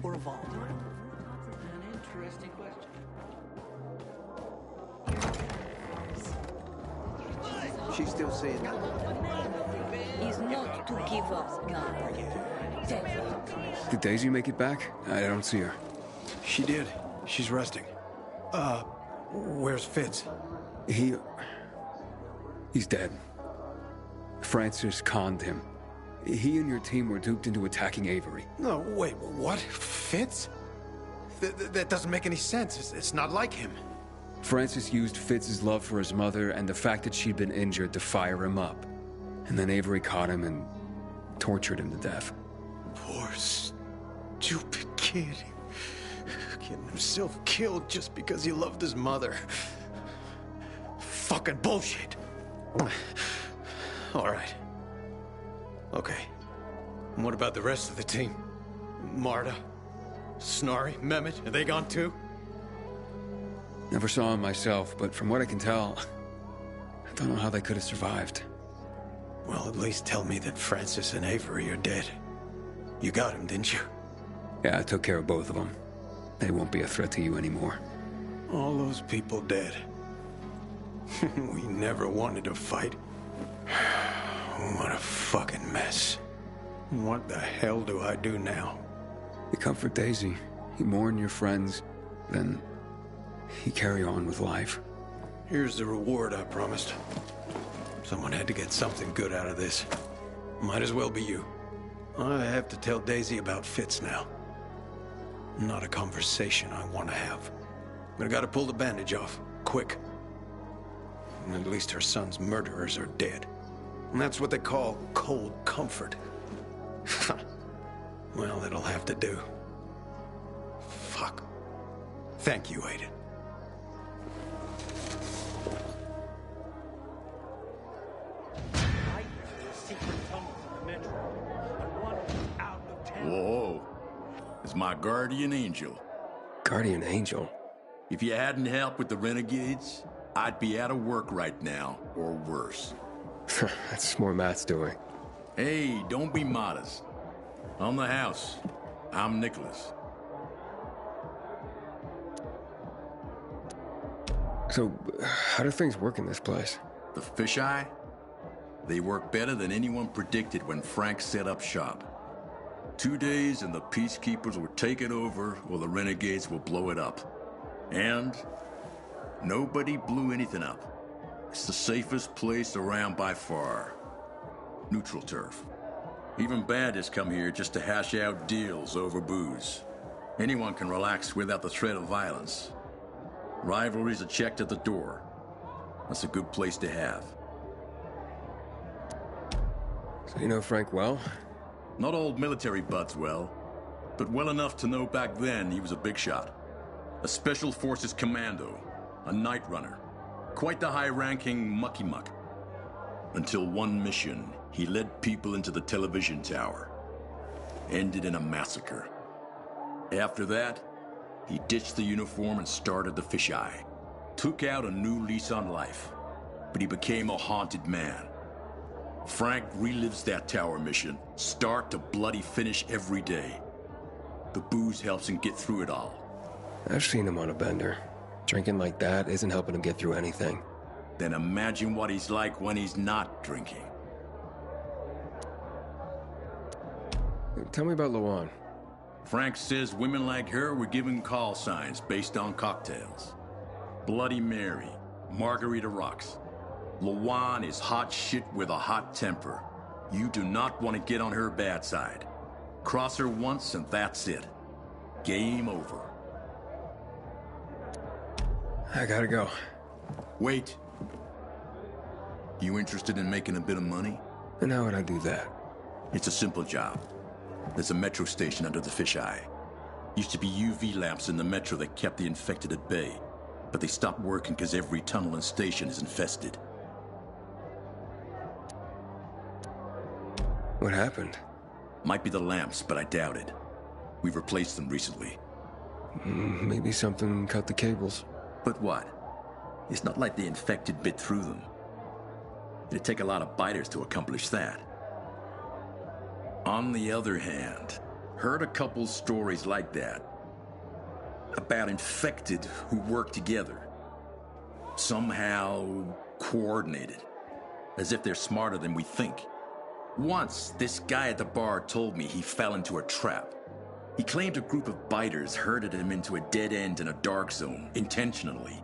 E: Or a vault? An interesting question.
A: She's still saying that.
D: Is not to give up, guy.
F: Did Daisy make it back? I don't see her.
A: She did. She's resting. Where's Fitz?
F: He's dead. Francis conned him. He and your team were duped into attacking Avery.
A: No, wait, what? Fitz? That doesn't make any sense. It's not like him.
F: Francis used Fitz's love for his mother and the fact that she'd been injured to fire him up. And then Avery caught him and tortured him to death.
A: Poor, stupid kid. Getting himself killed just because he loved his mother. Fucking bullshit. All right. Okay. And what about the rest of the team? Marta? Snarry? Mehmet? Are they gone too?
F: Never saw him myself, but from what I can tell, I don't know how they could have survived.
A: Well, at least tell me that Francis and Avery are dead. You got him, didn't you?
F: Yeah, I took care of both of them. They won't be a threat to you anymore.
A: All those people dead. We never wanted to fight. What a fucking mess. What the hell do I do now?
F: You comfort Daisy. You mourn your friends. Then you carry on with life.
A: Here's the reward I promised. Someone had to get something good out of this. Might as well be you. I have to tell Daisy about Fitz now. Not a conversation I want to have. But I gotta pull the bandage off. Quick. And at least her son's murderers are dead. And that's what they call cold comfort. Well, it'll have to do. Fuck. Thank you, Aiden.
M: Whoa. It's my guardian angel.
F: Guardian angel?
M: If you hadn't helped with the renegades, I'd be out of work right now, or worse.
F: That's more Matt's doing.
M: Hey, don't be modest. On the house, I'm Nicholas.
F: So, how do things work in this place?
M: The fisheye? They work better than anyone predicted when Frank set up shop. 2 days and the peacekeepers will take it over, or the renegades will blow it up. And nobody blew anything up. It's the safest place around by far. Neutral turf. Even bandits come here just to hash out deals over booze. Anyone can relax without the threat of violence. Rivalries are checked at the door. That's a good place to have.
F: So you know Frank well?
M: Not old military buds well, but well enough to know back then he was a big shot. A Special Forces commando, a night runner. Quite the high-ranking mucky-muck. Until one mission, he led people into the television tower. Ended in a massacre. After that,
S: He ditched the uniform and started the fisheye. Took out a new lease on life. But he became a haunted man. Frank relives that tower mission, start to bloody finish every day. The booze helps him get through it all.
F: I've seen him on a bender. Drinking like that isn't helping him get through anything.
S: Then imagine what he's like when he's not drinking.
F: Tell me about Luan.
S: Frank says women like her were given call signs based on cocktails. Bloody Mary, Margarita Rocks. Luan is hot shit with a hot temper. You do not want to get on her bad side. Cross her once and that's it. Game over.
F: I gotta go.
S: Wait. You interested in making a bit of money?
F: And how would I do that?
S: It's a simple job. There's a metro station under the fisheye. Used to be UV lamps in the metro that kept the infected at bay. But they stopped working because every tunnel and station is infested.
F: What happened?
S: Might be the lamps, but I doubt it. We've replaced them recently.
F: Maybe something cut the cables.
S: But what? It's not like the infected bit through them. It'd take a lot of biters to accomplish that. On the other hand, heard a couple stories like that. About infected who work together. Somehow coordinated. As if they're smarter than we think. Once, this guy at the bar told me he fell into a trap. He claimed a group of biters herded him into a dead end in a dark zone, intentionally.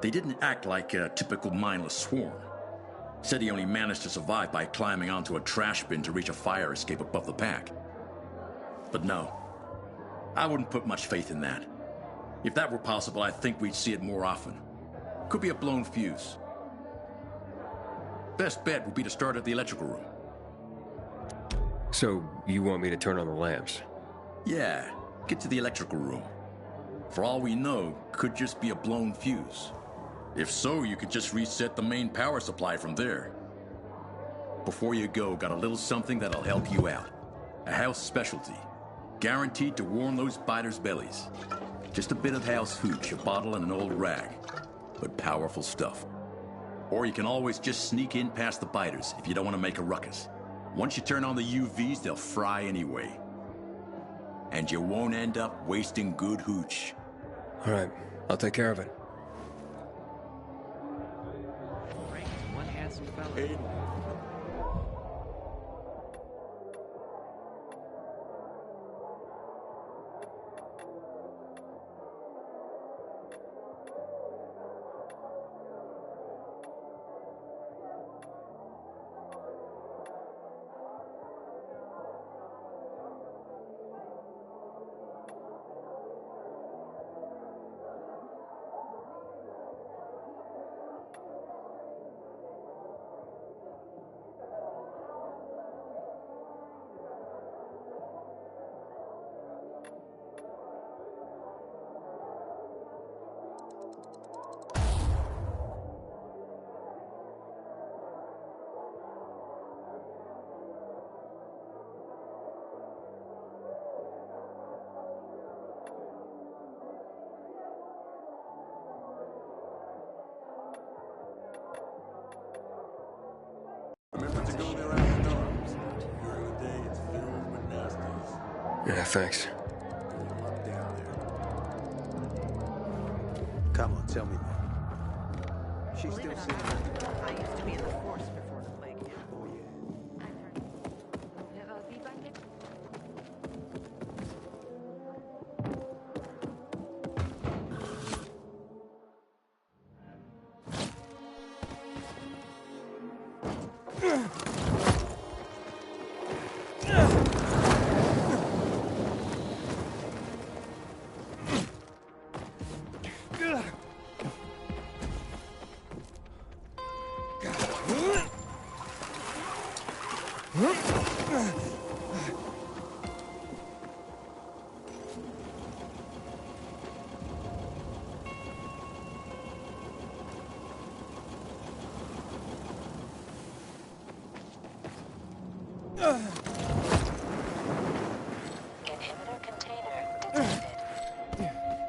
S: They didn't act like a typical mindless swarm. Said he only managed to survive by climbing onto a trash bin to reach a fire escape above the pack. But no, I wouldn't put much faith in that. If that were possible, I think we'd see it more often. Could be a blown fuse. Best bet would be to start at the electrical room.
F: So, you want me to turn on the lamps?
S: Yeah, get to the electrical room. For all we know, could just be a blown fuse. If so, you could just reset the main power supply from there. Before you go, got a little something that'll help you out. A house specialty. Guaranteed to warm those biters' bellies. Just a bit of house hooch, a bottle and an old rag. But powerful stuff. Or you can always just sneak in past the biters if you don't want to make a ruckus. Once you turn on the UVs, they'll fry anyway. And you won't end up wasting good hooch.
F: All right, I'll take care of it.
E: One handsome fellow.
S: Aiden.
M: Remember to go there after dark. During the day, it's filled with nasties.
F: Yeah, thanks.
M: Up down there.
A: Come on, tell me more. She's still sitting.
J: I used to be in the force before the plague hit.
A: Oh, yeah.
H: Inhibitor container detected.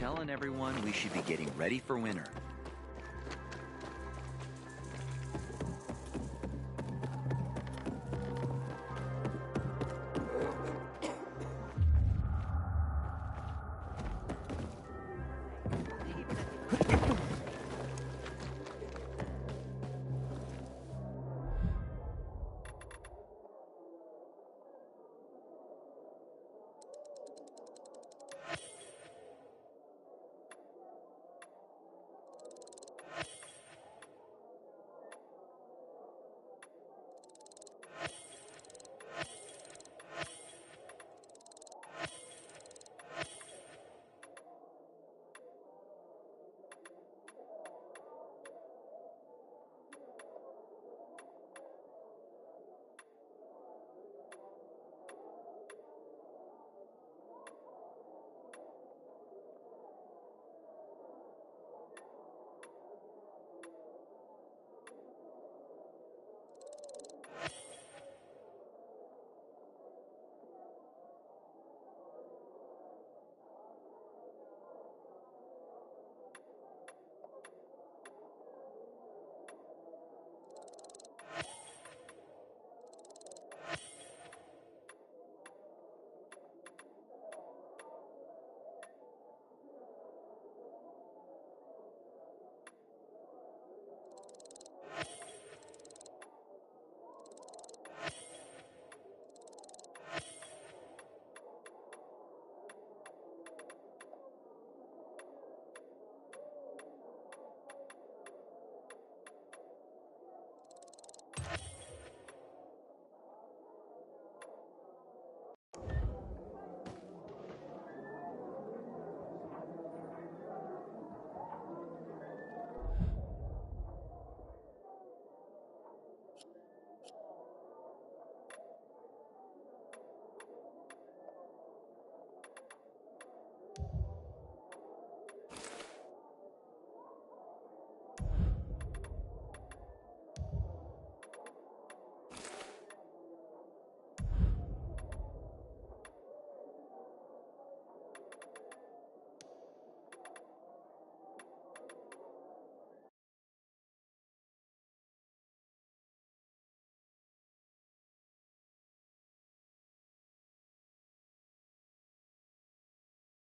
T: telling everyone we should be getting ready for winter.